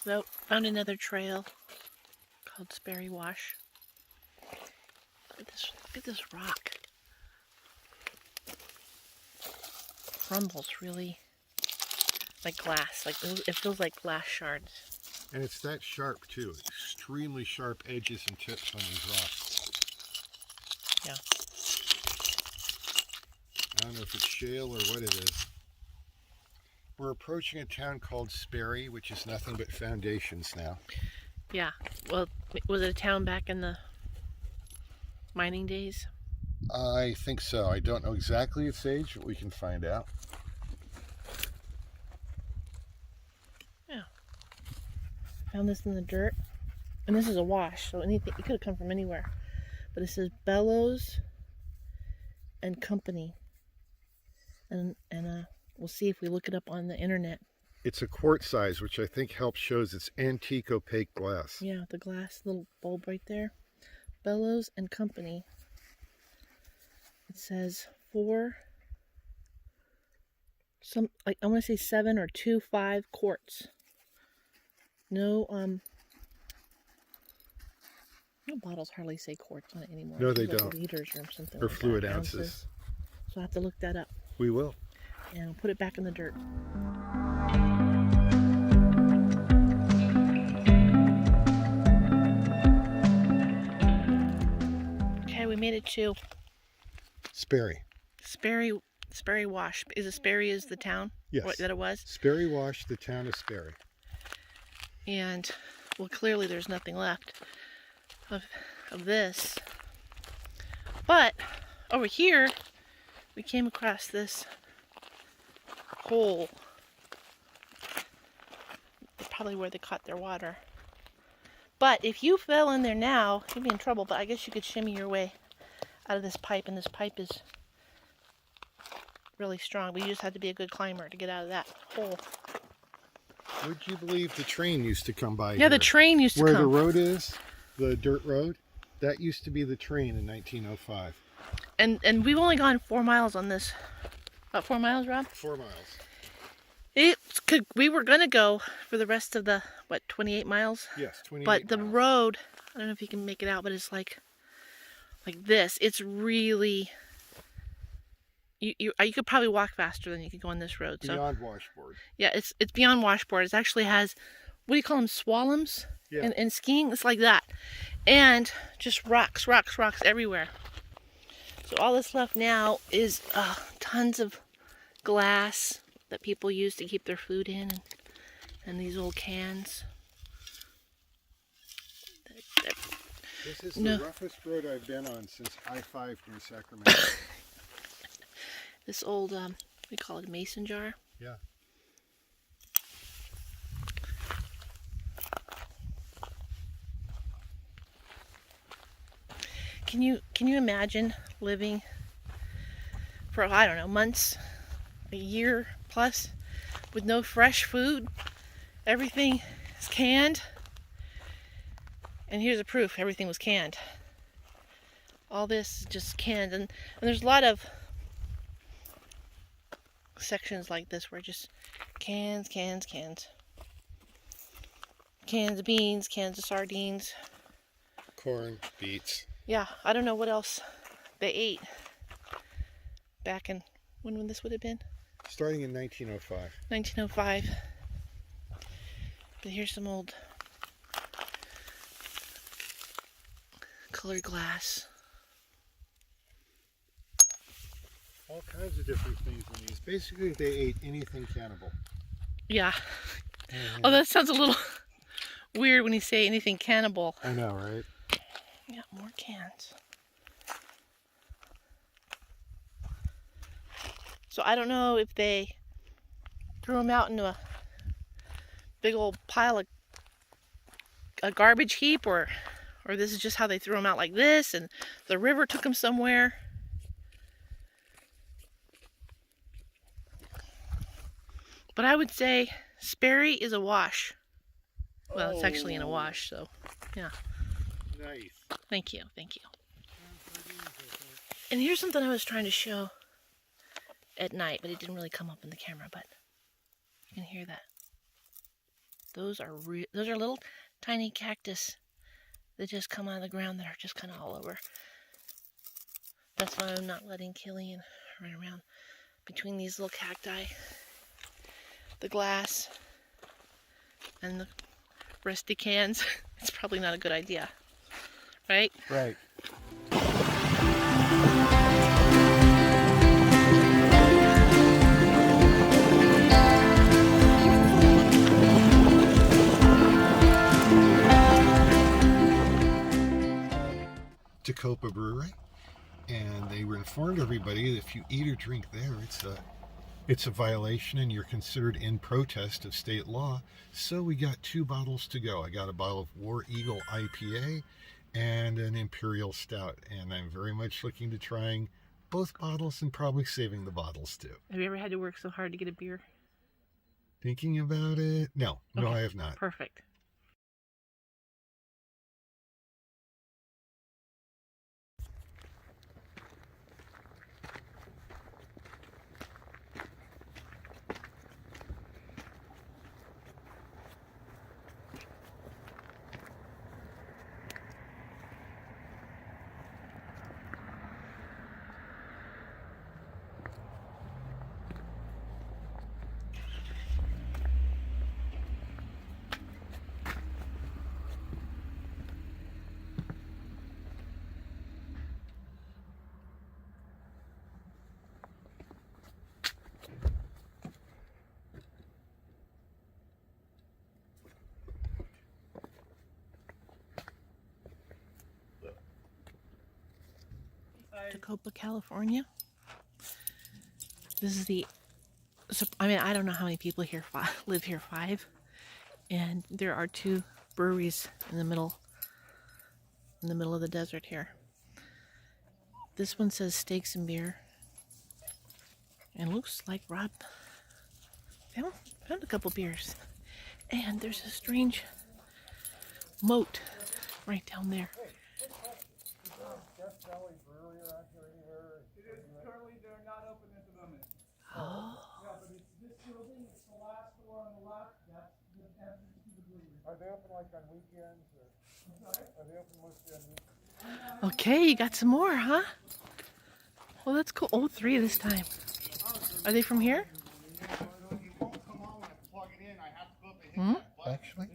So, found another trail called Sperry Wash. Look at this rock. Crumbles really like glass. Like it feels like glass shards. And it's that sharp too. Extremely sharp edges and tips on these rocks. Yeah. I don't know if it's shale or what it is. We're approaching a town called Sperry, which is nothing but foundations now. Yeah. Well, was it a town back in the mining days? I think so. I don't know exactly its age, but we can find out. Yeah. Found this in the dirt. And this is a wash, so anything, it could have come from anywhere. But it says Bellows and Company. And we'll see if we look it up on the internet. It's a quart size, which I think helps shows its antique opaque glass. Yeah, the glass little bulb right there. Bellows and Company. It says I want to say 7 or 2.5 quarts. No bottles hardly say quarts on it anymore. No, they like don't. Liters or something. Or like fluid that, ounces. So I'll have to look that up. We will. And I'll put it back in the dirt. Okay, we made it to Sperry. Sperry Wash. Is it Sperry is the town? Yes. That it was? Sperry Wash, the town of Sperry. And, well, clearly there's nothing left of this. But, over here, we came across this hole. Probably where they caught their water. But if you fell in there now, you'd be in trouble. But I guess you could shimmy your way out of this pipe. And this pipe is really strong. But you just had to be a good climber to get out of that hole. Would you believe the train used to come by Yeah, here? the train used to come. come. Where the road is, the dirt road, that used to be the train in 1905. And we've only gone 4 miles on this. About 4 miles, Rob? 4 miles. We were gonna go for the rest of the 28 miles. Yes, 28 But the miles. road, I don't know if you can make it out, but it's like this. It's really you could probably walk faster than you could go on this road. Beyond washboard. Yeah, it's beyond washboard. It actually has, what do you call them, swallows? Yeah. In skiing, it's like that, and just rocks everywhere. So all that's left now is tons of glass that people use to keep their food in, and these old cans. This is the roughest road I've been on since I-5 near Sacramento. This old, we call it a mason jar. Yeah. Can you imagine living for, I don't know, months, a year plus, with no fresh food? Everything is canned. And here's a proof, everything was canned. All this is just canned. And there's a lot of sections like this where just cans. Cans of beans, cans of sardines. Corn, beets. Yeah, I don't know what else they ate back in, when this would have been? Starting in 1905. 1905. But here's some old colored glass. All kinds of different things in these. Basically, they ate anything cannibal. Yeah. Oh, that sounds a little weird when you say anything cannibal. I know, right? Yeah, more cans. So I don't know if they threw them out into a big old pile of a garbage heap, or this is just how they threw them out like this, and the river took them somewhere. But I would say Sperry is a wash. Well, it's actually in a wash, so yeah. Nice. Thank you. And here's something I was trying to show at night, but it didn't really come up in the camera, but you can hear that. Those are little tiny cactus that just come out of the ground that are just kind of all over. That's why I'm not letting Killian run around between these little cacti, the glass, and the rusty cans. It's probably not a good idea, right? Right. Tacoma Brewery, and they informed everybody that if you eat or drink there, it's a violation and you're considered in protest of state law. So we got 2 bottles to go. I got a bottle of War Eagle IPA and an Imperial Stout, and I'm very much looking to trying both bottles and probably saving the bottles too. Have you ever had to work so hard to get a beer? Thinking about it? No, Okay. I have not. Perfect. Tacoma, California. This is I don't know how many people here live here, 5, and there are 2 breweries in the middle of the desert here. This one says steaks and beer, and looks like Rob found a couple beers. And there's a strange moat right down there. They're not open at the moment. Oh. Yeah, but it's this building, it's the last door on the left, that's the entrance to the brewery. Are they open like on weekends? Are they open mostly on weekends? Okay, you got some more, huh? Well, that's cool. Oh, 3 this time. Are they from here? Hmm? Actually?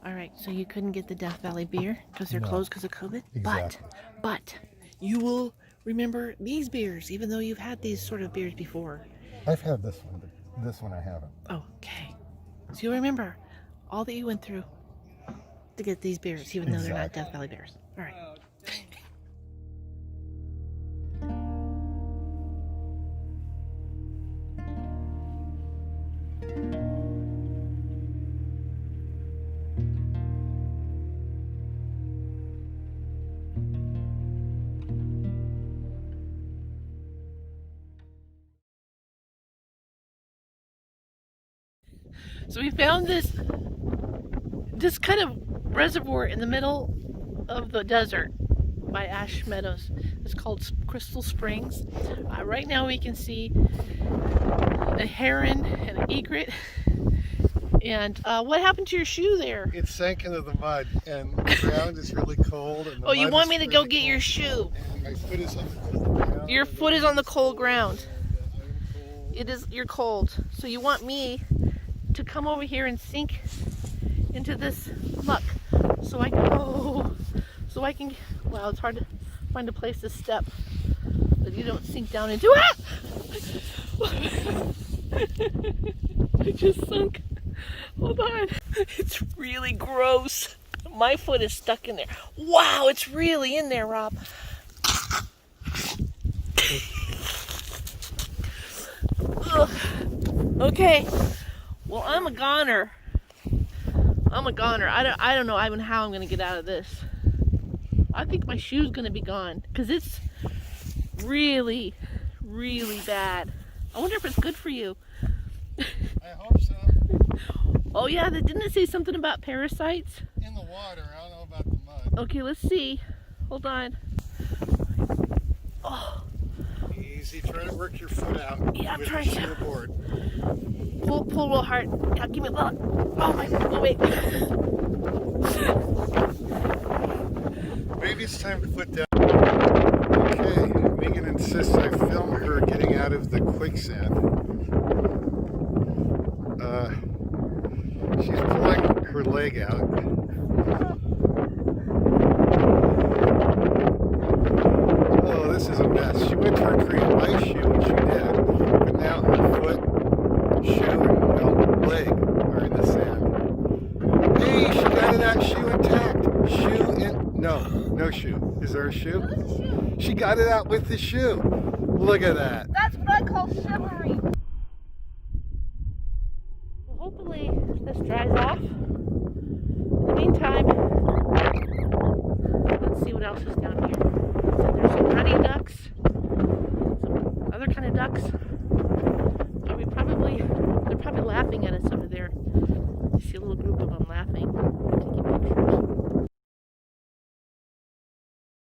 All right, so you couldn't get the Death Valley beer because they're No. closed because of COVID? Exactly. But you will remember these beers, even though you've had these sort of beers before. I've had this one, but this one I haven't. Okay. So you'll remember all that you went through to get these beers, even though they're not Death Valley beers. All right. So we found this kind of reservoir in the middle of the desert by Ash Meadows. It's called Crystal Springs. Right now we can see a heron and an egret. And what happened to your shoe there? It sank into the mud, and the ground is really cold. And Oh, you want me to go get your shoe? And my foot is on the cold ground. Your foot is on the cold ground. And I'm cold. You're cold. So you want me to come over here and sink into this muck so I can, wow, it's hard to find a place to step that you don't sink down into. Ah! I just sunk. Hold on. It's really gross. My foot is stuck in there. Wow, it's really in there, Rob. Ugh. Okay. Well, I'm a goner. I don't know even how I'm going to get out of this. I think my shoe's going to be gone because it's really, really bad. I wonder if it's good for you. I hope so. Oh yeah, didn't it say something about parasites? In the water, I don't know about the mud. Okay, let's see. Hold on. Oh. Easy, try to work your foot out. Yeah, I'm with trying the to. shoe board. Pull real hard. Yeah, give me a bullet. Oh my god, oh wait. Maybe it's time to put down. Okay, Megan insists I film her getting out of the quicksand. She's pulling her leg out. Oh, this is a mess. She went to retrieve my shoe, and she did. But now her foot, shoe, and leg are in the sand. Hey, she got that shoe intact. Shoe in... No shoe. Is there a shoe? There's a shoe. She got it out with the shoe. Look at that. That's what I call chivalry. Well, hopefully this dries off. In the meantime, let's see what else is down here. So there's some honey ducks, some other kind of ducks. They're probably laughing at us over there. I see a little group of them laughing, taking pictures.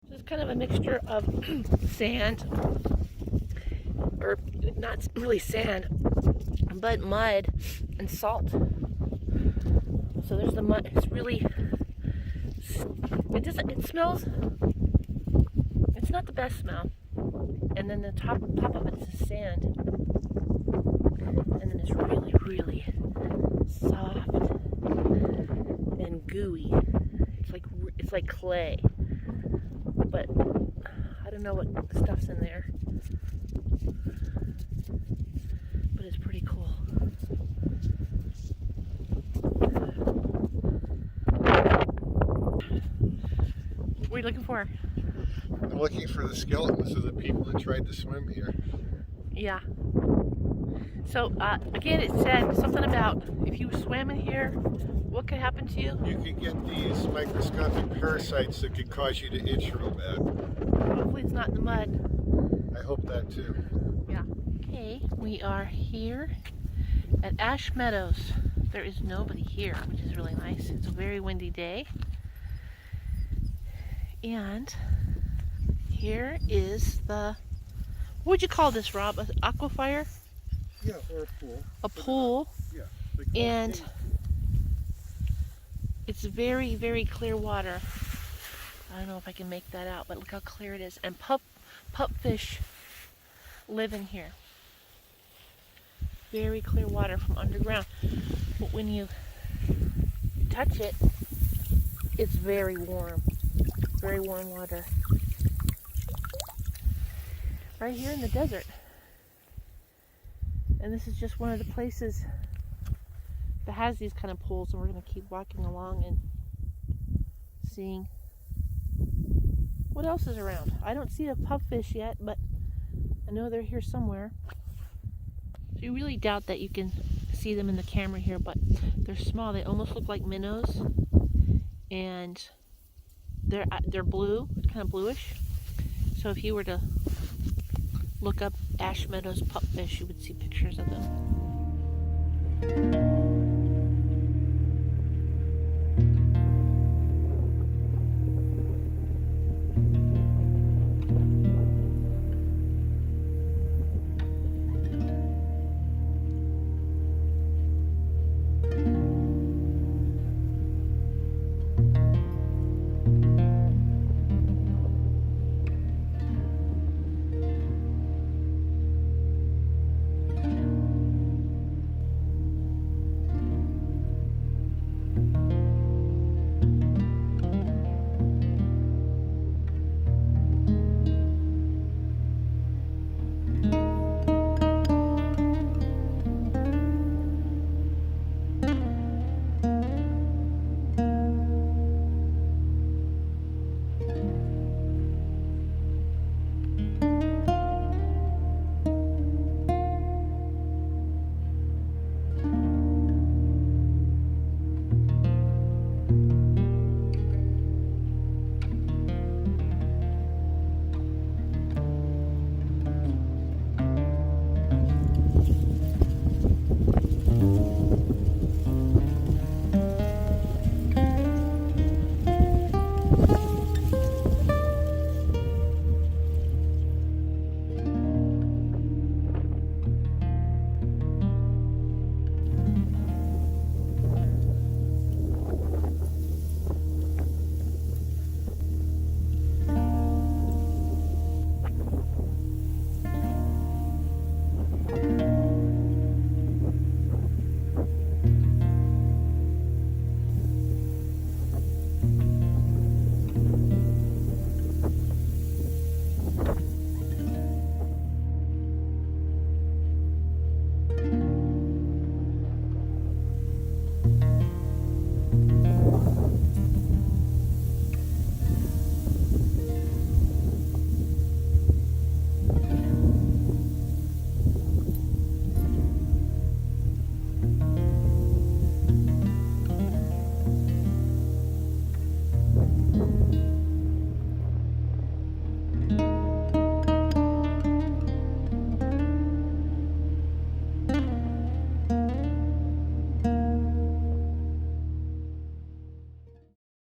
This is kind of a mixture of sand, or not really sand, but mud and salt. So there's the mud. It's really, it smells, it's not the best smell. And then the top of it is sand. And then it's really, really soft and gooey. It's like clay. But I don't know what stuff's in there. But it's pretty cool. What are you looking for? I'm looking for the skeletons of the people that tried to swim here. Yeah. So again, it said something about if you swam in here, what could happen to you? You could get these microscopic parasites that could cause you to itch real bad. Hopefully it's not in the mud. I hope that too. Yeah. Okay, we are here at Ash Meadows. There is nobody here, which is really nice. It's a very windy day. And here is the, what would you call this, Rob? An aquifer? Yeah, or a pool. A pool. Yeah. And it's very, very clear water. I don't know if I can make that out, but look how clear it is. And pupfish live in here. Very clear water from underground. But when you touch it, it's very warm. Very warm water. Right here in the desert. And this is just one of the places that has these kind of pools, and we're going to keep walking along and seeing what else is around. I don't see a pupfish yet, but I know they're here somewhere. So you really doubt that you can see them in the camera here, but they're small. They almost look like minnows, and they're blue, kind of bluish. So if you were to look up Ash Meadows pupfish, you would see pictures of them.